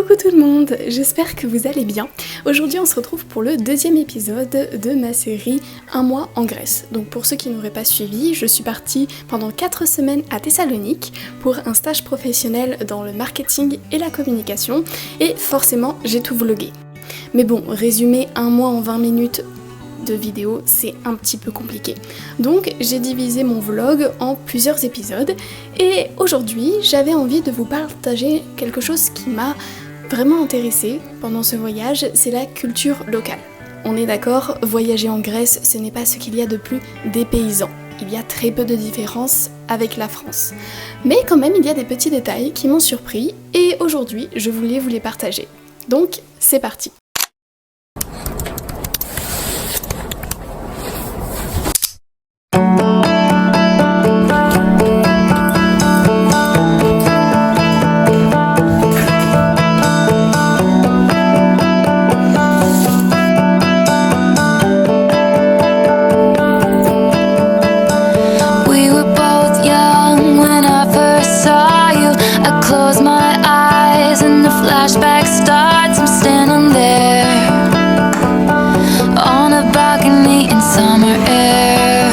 Coucou tout le monde, j'espère que vous allez bien. Aujourd'hui on se retrouve pour le deuxième épisode de ma série Un mois en Grèce. Donc pour ceux qui n'auraient pas suivi, je suis partie pendant 4 semaines à Thessalonique pour un stage professionnel dans le marketing et la communication et forcément j'ai tout vlogué. Mais bon, résumer un mois en 20 minutes de vidéo, c'est un petit peu compliqué. Donc j'ai divisé mon vlog en plusieurs épisodes et aujourd'hui j'avais envie de vous partager quelque chose qui m'a vraiment intéressée pendant ce voyage, c'est la culture locale. On est d'accord, voyager en Grèce, ce n'est pas ce qu'il y a de plus dépaysant. Il y a très peu de différences avec la France. Mais quand même, il y a des petits détails qui m'ont surpris et aujourd'hui, je voulais vous les partager. Donc, c'est parti! Flashback starts, I'm standing there on a balcony in summer air.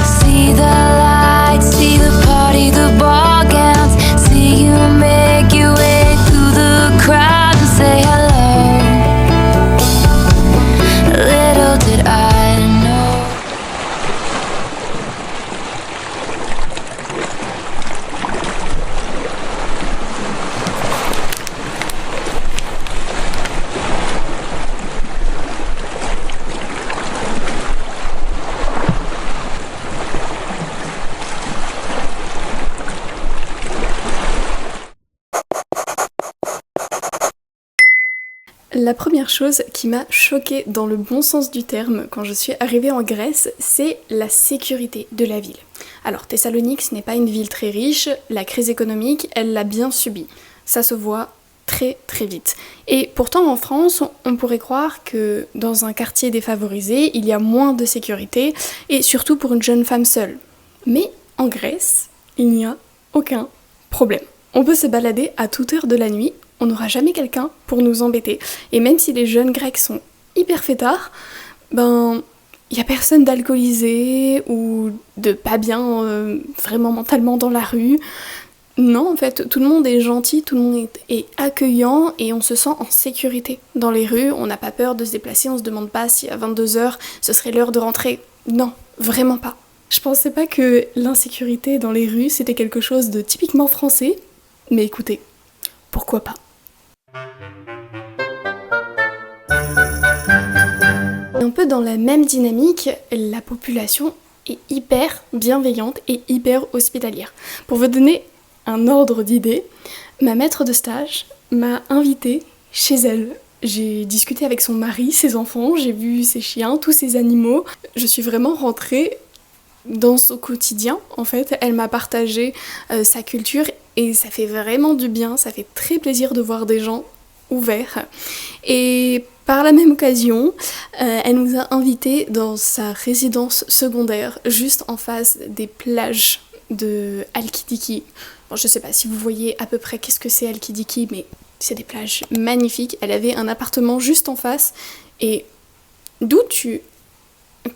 See the lights, see the party, the ball gowns. See you make your way through the crowd and say hello. Little did I know. La première chose qui m'a choquée dans le bon sens du terme quand je suis arrivée en Grèce, c'est la sécurité de la ville. Alors Thessalonique, ce n'est pas une ville très riche, la crise économique, elle l'a bien subie. Ça se voit très très vite. Et pourtant en France, on pourrait croire que dans un quartier défavorisé, il y a moins de sécurité, et surtout pour une jeune femme seule. Mais en Grèce, il n'y a aucun problème. On peut se balader à toute heure de la nuit, on n'aura jamais quelqu'un pour nous embêter. Et même si les jeunes grecs sont hyper fêtards, il n'y a personne d'alcoolisé ou de pas bien vraiment mentalement dans la rue. Non, en fait, tout le monde est gentil, tout le monde est accueillant et on se sent en sécurité dans les rues. On n'a pas peur de se déplacer, on se demande pas si à 22h ce serait l'heure de rentrer. Non, vraiment pas. Je pensais pas que l'insécurité dans les rues c'était quelque chose de typiquement français, mais écoutez, pourquoi pas? Un peu dans la même dynamique, la population est hyper bienveillante et hyper hospitalière. Pour vous donner un ordre d'idée, ma maître de stage m'a invitée chez elle. J'ai discuté avec son mari, ses enfants, j'ai vu ses chiens, tous ses animaux. Je suis vraiment rentrée dans son quotidien, en fait. Elle m'a partagé sa culture et ça fait vraiment du bien, ça fait très plaisir de voir des gens ouverts. Et par la même occasion, elle nous a invités dans sa résidence secondaire, juste en face des plages de Halkidiki. Bon, je sais pas si vous voyez à peu près qu'est-ce que c'est Halkidiki, mais c'est des plages magnifiques. Elle avait un appartement juste en face, et d'où tu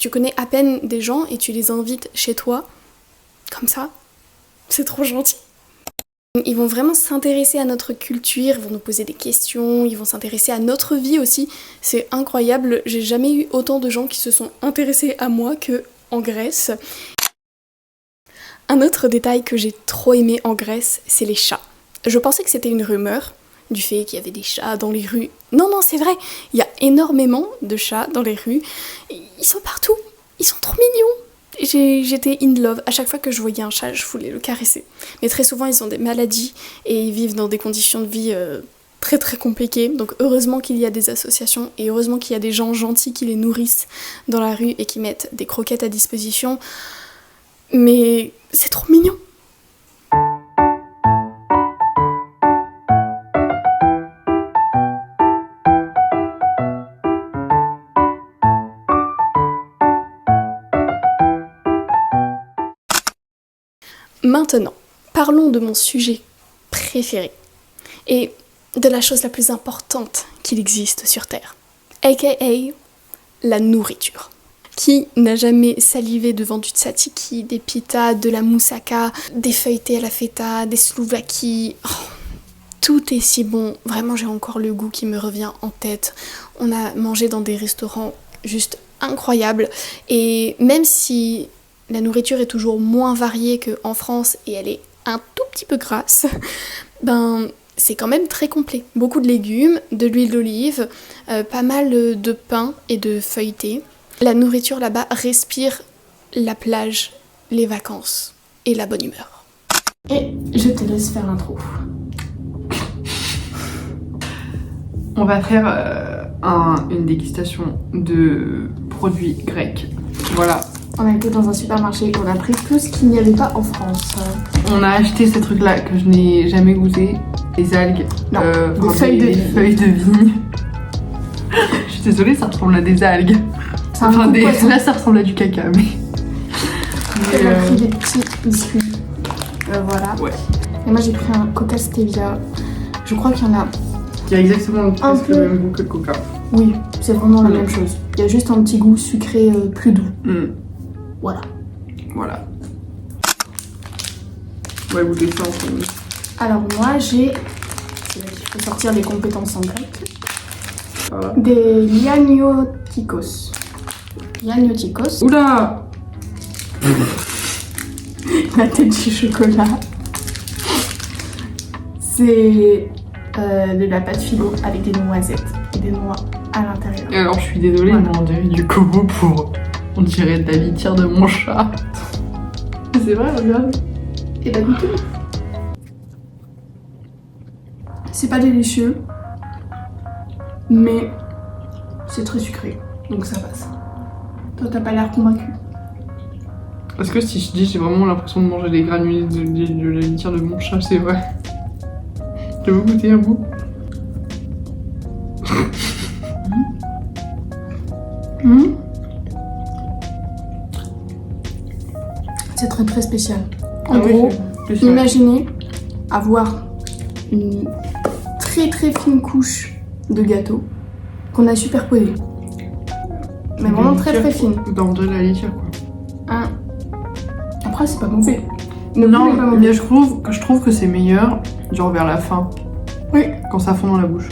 connais à peine des gens et tu les invites chez toi, comme ça, c'est trop gentil. Ils vont vraiment s'intéresser à notre culture, ils vont nous poser des questions, ils vont s'intéresser à notre vie aussi. C'est incroyable, j'ai jamais eu autant de gens qui se sont intéressés à moi qu'en Grèce. Un autre détail que j'ai trop aimé en Grèce, c'est les chats. Je pensais que c'était une rumeur, du fait qu'il y avait des chats dans les rues. Non, c'est vrai, il y a énormément de chats dans les rues. Ils sont partout, ils sont trop mignons. J'étais in love, à chaque fois que je voyais un chat, je voulais le caresser. Mais très souvent, ils ont des maladies et ils vivent dans des conditions de vie très très compliquées. Donc heureusement qu'il y a des associations et heureusement qu'il y a des gens gentils qui les nourrissent dans la rue et qui mettent des croquettes à disposition. Mais c'est trop mignon. Maintenant, parlons de mon sujet préféré, et de la chose la plus importante qu'il existe sur Terre, aka la nourriture. Qui n'a jamais salivé devant du tzatziki, des pitas, de la moussaka, des feuilletés à la feta, des slouvakis. Tout est si bon, vraiment j'ai encore le goût qui me revient en tête. On a mangé dans des restaurants juste incroyables et même si la nourriture est toujours moins variée qu'en France et elle est un tout petit peu grasse, c'est quand même très complet. Beaucoup de légumes, de l'huile d'olive, pas mal de pain et de feuilletés. La nourriture là-bas respire la plage, les vacances et la bonne humeur. Et je te laisse faire l'intro. On va faire une dégustation de produits grecs. Voilà. On a été dans un supermarché, on a pris tout ce qu'il n'y avait pas en France. On a acheté ces trucs-là que je n'ai jamais goûté. Des algues. Non, des feuilles de vigne. Je suis désolée, ça ressemble à des algues. Là, ça ressemble à du caca, mais... On a pris des petits biscuits. Voilà. Ouais. Et moi, j'ai pris un Coca Stevia. Je crois qu'il y en a... Qui a exactement le même goût que le coca. Oui, c'est vraiment la même chose. Il y a juste un petit goût sucré plus doux. Voilà. On va goûter ça ensemble. Alors moi, j'ai... C'est là qu'il faut sortir les compétences en grec. Voilà. Des lianiotikos. Lianiotikos. Oula! La tête du chocolat. C'est de la pâte philo avec des noisettes et des noix à l'intérieur. Et alors, je suis désolée, mais on dirait du kobo pour... On dirait de la litière de mon chat. C'est vrai, regarde. Et bah goûtez. C'est pas délicieux, mais c'est très sucré, donc ça passe. Toi, t'as pas l'air convaincu. Est-ce que si je dis j'ai vraiment l'impression de manger des granulés de la litière de mon chat, c'est vrai? Tu veux goûter un bout? C'est très très spécial. En gros, imaginez avoir une très très fine couche de gâteau qu'on a superposée. Mais vraiment très très fine. Dans de la litière quoi. Après c'est pas mauvais. Non, mais je trouve que c'est meilleur genre vers la fin. Oui. Quand ça fond dans la bouche.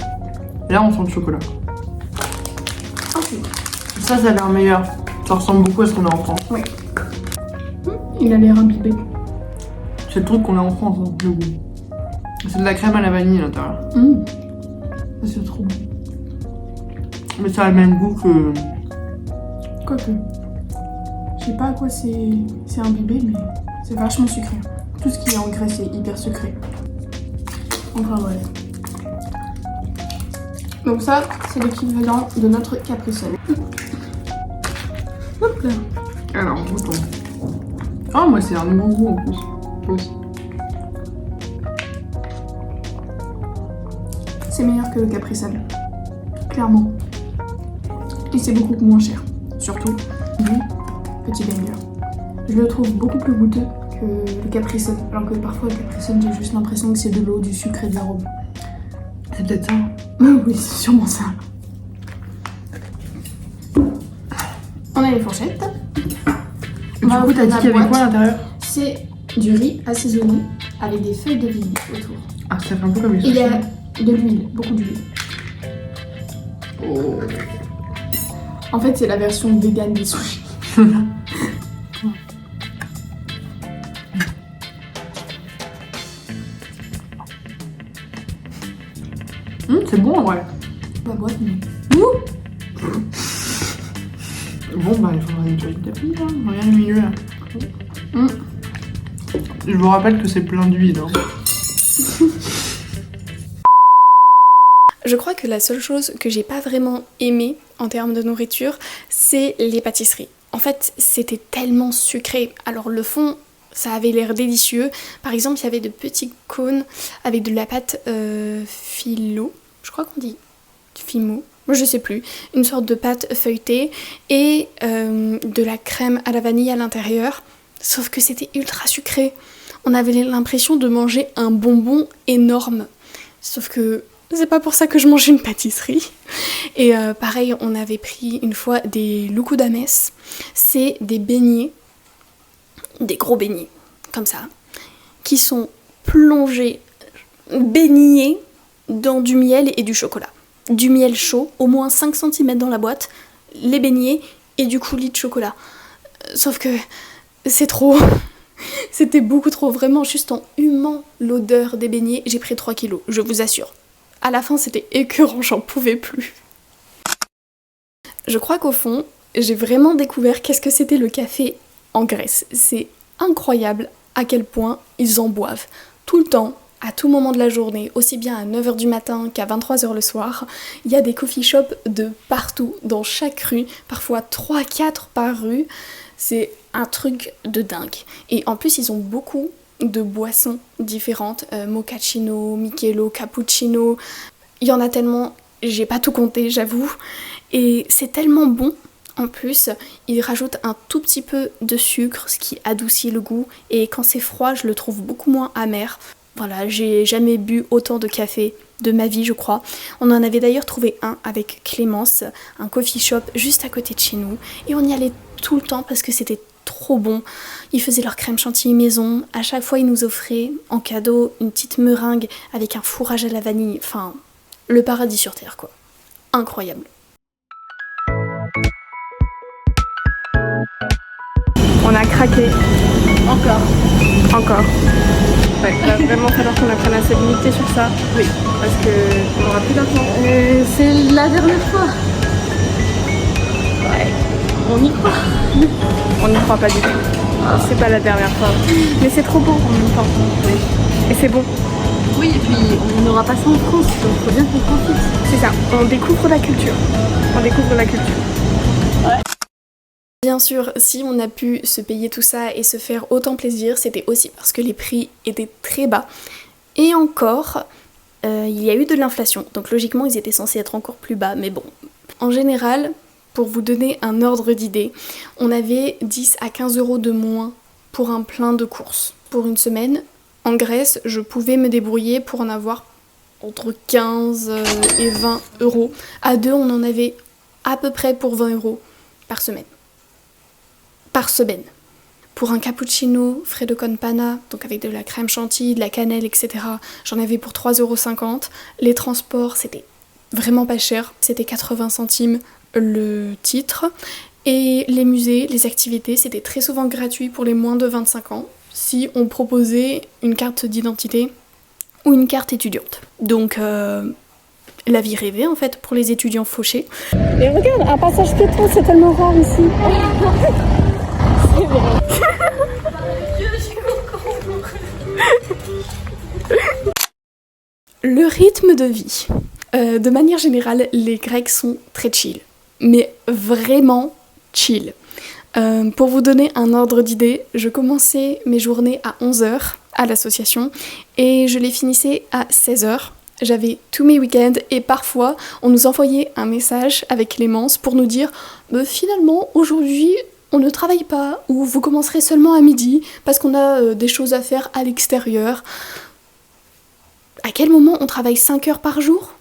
Et là on sent le chocolat. Ok. Ça a l'air meilleur. Ça ressemble beaucoup à ce qu'on a en France. Oui. Il a l'air imbibé. C'est le truc qu'on a en France, hein, le goût. C'est de la crème à la vanille à l'intérieur. C'est trop bon. Mais ça a le même goût que... Quoique. Je sais pas à quoi c'est imbibé, mais c'est vachement sucré. Tout ce qui est en Grèce est hyper sucré. Enfin voilà. Donc ça, c'est l'équivalent de notre capricène. Hop là. Alors, goûtons. Oh, moi c'est un nouveau goût en plus. Toi aussi. C'est meilleur que le capricène. Clairement. Et c'est beaucoup moins cher. Surtout, petit banger. Je le trouve beaucoup plus goûteux que le capricène. Alors que parfois, le capricène, j'ai juste l'impression que c'est de l'eau, du sucre et de l'arôme. C'est peut-être ça. Oui, c'est sûrement ça. On a les fourchettes. Du coup, t'as dit qu'il y avait quoi à l'intérieur? C'est du riz assaisonné avec des feuilles de vigne autour. Ah, ça fait un peu comme les Il y sushis. a de l'huile, beaucoup d'huile. Oh. En fait, c'est la version vegan des sushis. C'est bon en vrai. La boîte, mais... Bon, bah il faudra nettoyer le tapis là. Regarde le milieu là. Je vous rappelle que c'est plein d'huile. Hein. Je crois que la seule chose que j'ai pas vraiment aimée en termes de nourriture, c'est les pâtisseries. En fait, c'était tellement sucré. Alors le fond, ça avait l'air délicieux. Par exemple, il y avait de petits cônes avec de la pâte philo. Je crois qu'on dit fimo. Moi, je sais plus. Une sorte de pâte feuilletée et de la crème à la vanille à l'intérieur. Sauf que c'était ultra sucré. On avait l'impression de manger un bonbon énorme. Sauf que c'est pas pour ça que je mange une pâtisserie. Et pareil, on avait pris une fois des loukoudamès. C'est des beignets, des gros beignets, comme ça, qui sont plongés, baignés dans du miel et du chocolat. Du miel chaud, au moins 5 cm dans la boîte, les beignets et du coulis de chocolat. Sauf que c'est trop. C'était beaucoup trop, vraiment, juste en humant l'odeur des beignets, j'ai pris 3 kilos, je vous assure. À la fin, c'était écœurant, j'en pouvais plus. Je crois qu'au fond, j'ai vraiment découvert qu'est-ce que c'était le café en Grèce. C'est incroyable à quel point ils en boivent. Tout le temps, à tout moment de la journée, aussi bien à 9h du matin qu'à 23h le soir. Il y a des coffee shops de partout, dans chaque rue, parfois 3-4 par rue. C'est un truc de dingue. Et en plus, ils ont beaucoup de boissons différentes. Mochaccino, Michelo, Cappuccino. Il y en a tellement, j'ai pas tout compté, j'avoue. Et c'est tellement bon. En plus, ils rajoutent un tout petit peu de sucre, ce qui adoucit le goût. Et quand c'est froid, je le trouve beaucoup moins amer. Voilà, j'ai jamais bu autant de café de ma vie, je crois. On en avait d'ailleurs trouvé un avec Clémence, un coffee shop juste à côté de chez nous. Et on y allait tout le temps parce que c'était trop bon. Ils faisaient leur crème chantilly maison. À chaque fois, ils nous offraient en cadeau une petite meringue avec un fourrage à la vanille. Enfin, le paradis sur terre, quoi. Incroyable. On a craqué. Encore. Ouais, il va vraiment falloir qu'on apprenne à se limiter sur ça. Oui. Parce qu'on n'aura plus d'argent. C'est la dernière fois. Ouais. On y croit. On n'y croit pas du tout. C'est pas la dernière fois. Mais c'est trop beau en même temps. Oui. Et c'est bon. Oui, et puis on n'aura pas ça en France, donc il faut bien qu'on profite. C'est ça. On découvre la culture. Ouais. Bien sûr, si on a pu se payer tout ça et se faire autant plaisir, c'était aussi parce que les prix étaient très bas. Et encore, il y a eu de l'inflation, donc logiquement ils étaient censés être encore plus bas, mais bon. En général, pour vous donner un ordre d'idée, on avait 10 à 15 € de moins pour un plein de courses. Pour une semaine, en Grèce, je pouvais me débrouiller pour en avoir entre 15 et 20 €. À deux, on en avait à peu près pour 20 € par semaine. Pour un cappuccino frais de con panna, donc avec de la crème chantilly, de la cannelle, etc., j'en avais pour 3,50 €. Les transports, c'était vraiment pas cher. C'était 80 centimes le titre. Et les musées, les activités, c'était très souvent gratuit pour les moins de 25 ans, si on proposait une carte d'identité ou une carte étudiante. Donc, la vie rêvée en fait pour les étudiants fauchés. Et regarde, un passage piéton, c'est tellement rare ici. C'est vrai. Le rythme de vie. De manière générale, les Grecs sont très chill. Mais vraiment chill. Pour vous donner un ordre d'idée, je commençais mes journées à 11h à l'association et je les finissais à 16h. J'avais tous mes week-ends et parfois on nous envoyait un message avec Clémence pour nous dire finalement aujourd'hui on ne travaille pas ou vous commencerez seulement à midi parce qu'on a des choses à faire à l'extérieur. À quel moment on travaille 5 heures par jour ?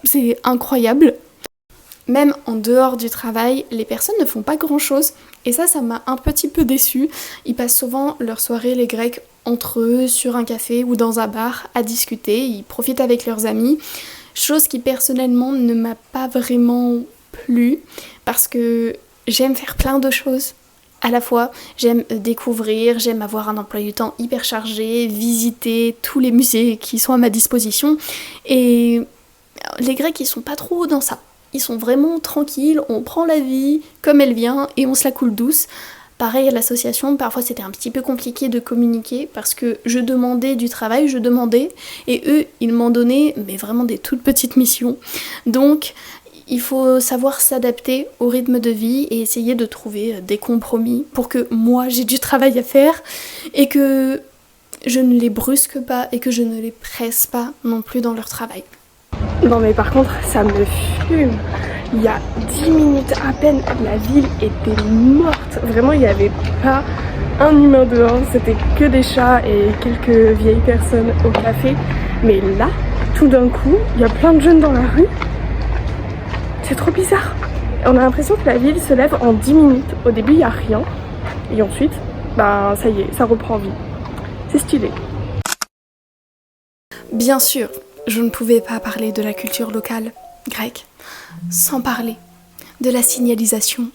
C'est incroyable. Même en dehors du travail, les personnes ne font pas grand-chose. Et ça m'a un petit peu déçue. Ils passent souvent leur soirée, les Grecs, entre eux, sur un café ou dans un bar, à discuter. Ils profitent avec leurs amis. Chose qui, personnellement, ne m'a pas vraiment plu. Parce que j'aime faire plein de choses à la fois. J'aime découvrir, j'aime avoir un emploi du temps hyper chargé, visiter tous les musées qui sont à ma disposition. Et les Grecs, ils sont pas trop dans ça. Ils sont vraiment tranquilles, on prend la vie comme elle vient et on se la coule douce. Pareil à l'association, parfois c'était un petit peu compliqué de communiquer parce que je demandais du travail, et eux, ils m'en donnaient, mais vraiment des toutes petites missions. Donc, il faut savoir s'adapter au rythme de vie et essayer de trouver des compromis pour que moi, j'ai du travail à faire et que je ne les brusque pas et que je ne les presse pas non plus dans leur travail. Non mais par contre, ça me fume. Il y a 10 minutes à peine, la ville était morte. Vraiment, il n'y avait pas un humain dehors. C'était que des chats et quelques vieilles personnes au café. Mais là, tout d'un coup, il y a plein de jeunes dans la rue. C'est trop bizarre. On a l'impression que la ville se lève en 10 minutes. Au début, il n'y a rien. Et ensuite, ben ça y est, ça reprend vie. C'est stylé. Bien sûr, je ne pouvais pas parler de la culture locale grecque sans parler de la signalisation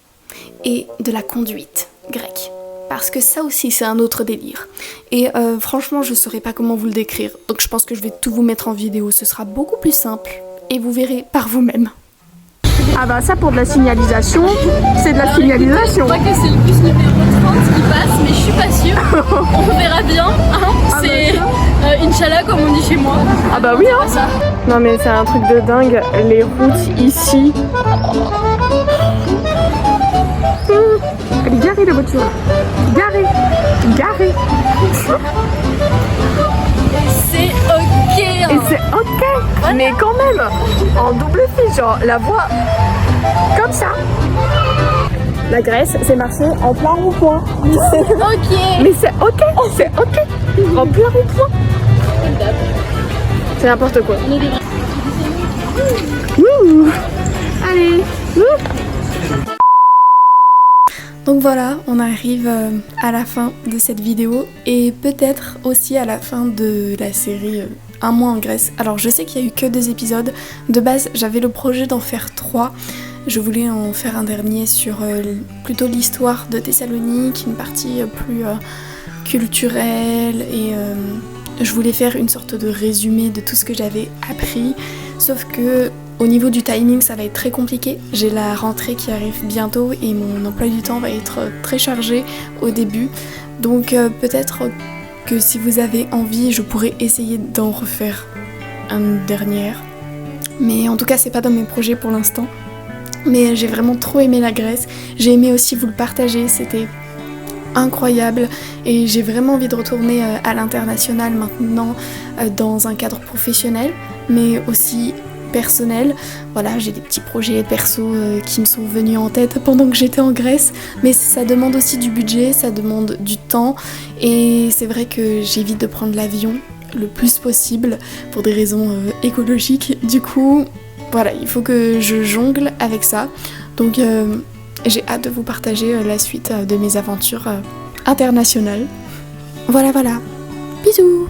et de la conduite grecque. Parce que ça aussi, c'est un autre délire. Et franchement, je ne saurais pas comment vous le décrire. Donc je pense que je vais tout vous mettre en vidéo. Ce sera beaucoup plus simple. Et vous verrez par vous-même. Ah bah ça pour de la signalisation, c'est de la signalisation. Je crois que c'est le bus numéro 30 qui passe, mais je suis pas sûre. On verra bien. Hein. C'est Inch'Allah comme on dit chez moi. Ah bah oui hein. Ça. Non mais c'est un truc de dingue, les routes ici. Elle est garée la voiture. Garée. Garée. C'est ok. Hein. Et c'est ok, mais quand même, en double fil, genre la voie comme ça. La Grèce, c'est marcher en plein rond-point. Ok. Mais c'est ok, en plein rond-point. C'est n'importe quoi. Ouh. Allez. Ouh. Donc voilà, on arrive à la fin de cette vidéo et peut-être aussi à la fin de la série Un mois en Grèce. Alors je sais qu'il n'y a eu que 2 épisodes. De base, j'avais le projet d'en faire 3. Je voulais en faire un dernier sur plutôt l'histoire de Thessalonique, une partie plus culturelle et je voulais faire une sorte de résumé de tout ce que j'avais appris. Sauf que au niveau du timing, ça va être très compliqué. J'ai la rentrée qui arrive bientôt et mon emploi du temps va être très chargé au début. Donc peut-être que si vous avez envie, je pourrais essayer d'en refaire une dernière. Mais en tout cas, c'est pas dans mes projets pour l'instant. Mais j'ai vraiment trop aimé la Grèce. J'ai aimé aussi vous le partager, c'était incroyable. Et j'ai vraiment envie de retourner à l'international maintenant dans un cadre professionnel, mais aussi personnel. Voilà, j'ai des petits projets perso qui me sont venus en tête pendant que j'étais en Grèce, mais ça demande aussi du budget, ça demande du temps et c'est vrai que j'évite de prendre l'avion le plus possible pour des raisons écologiques. Du coup, voilà, il faut que je jongle avec ça. Donc j'ai hâte de vous partager la suite de mes aventures internationales. Voilà, bisous.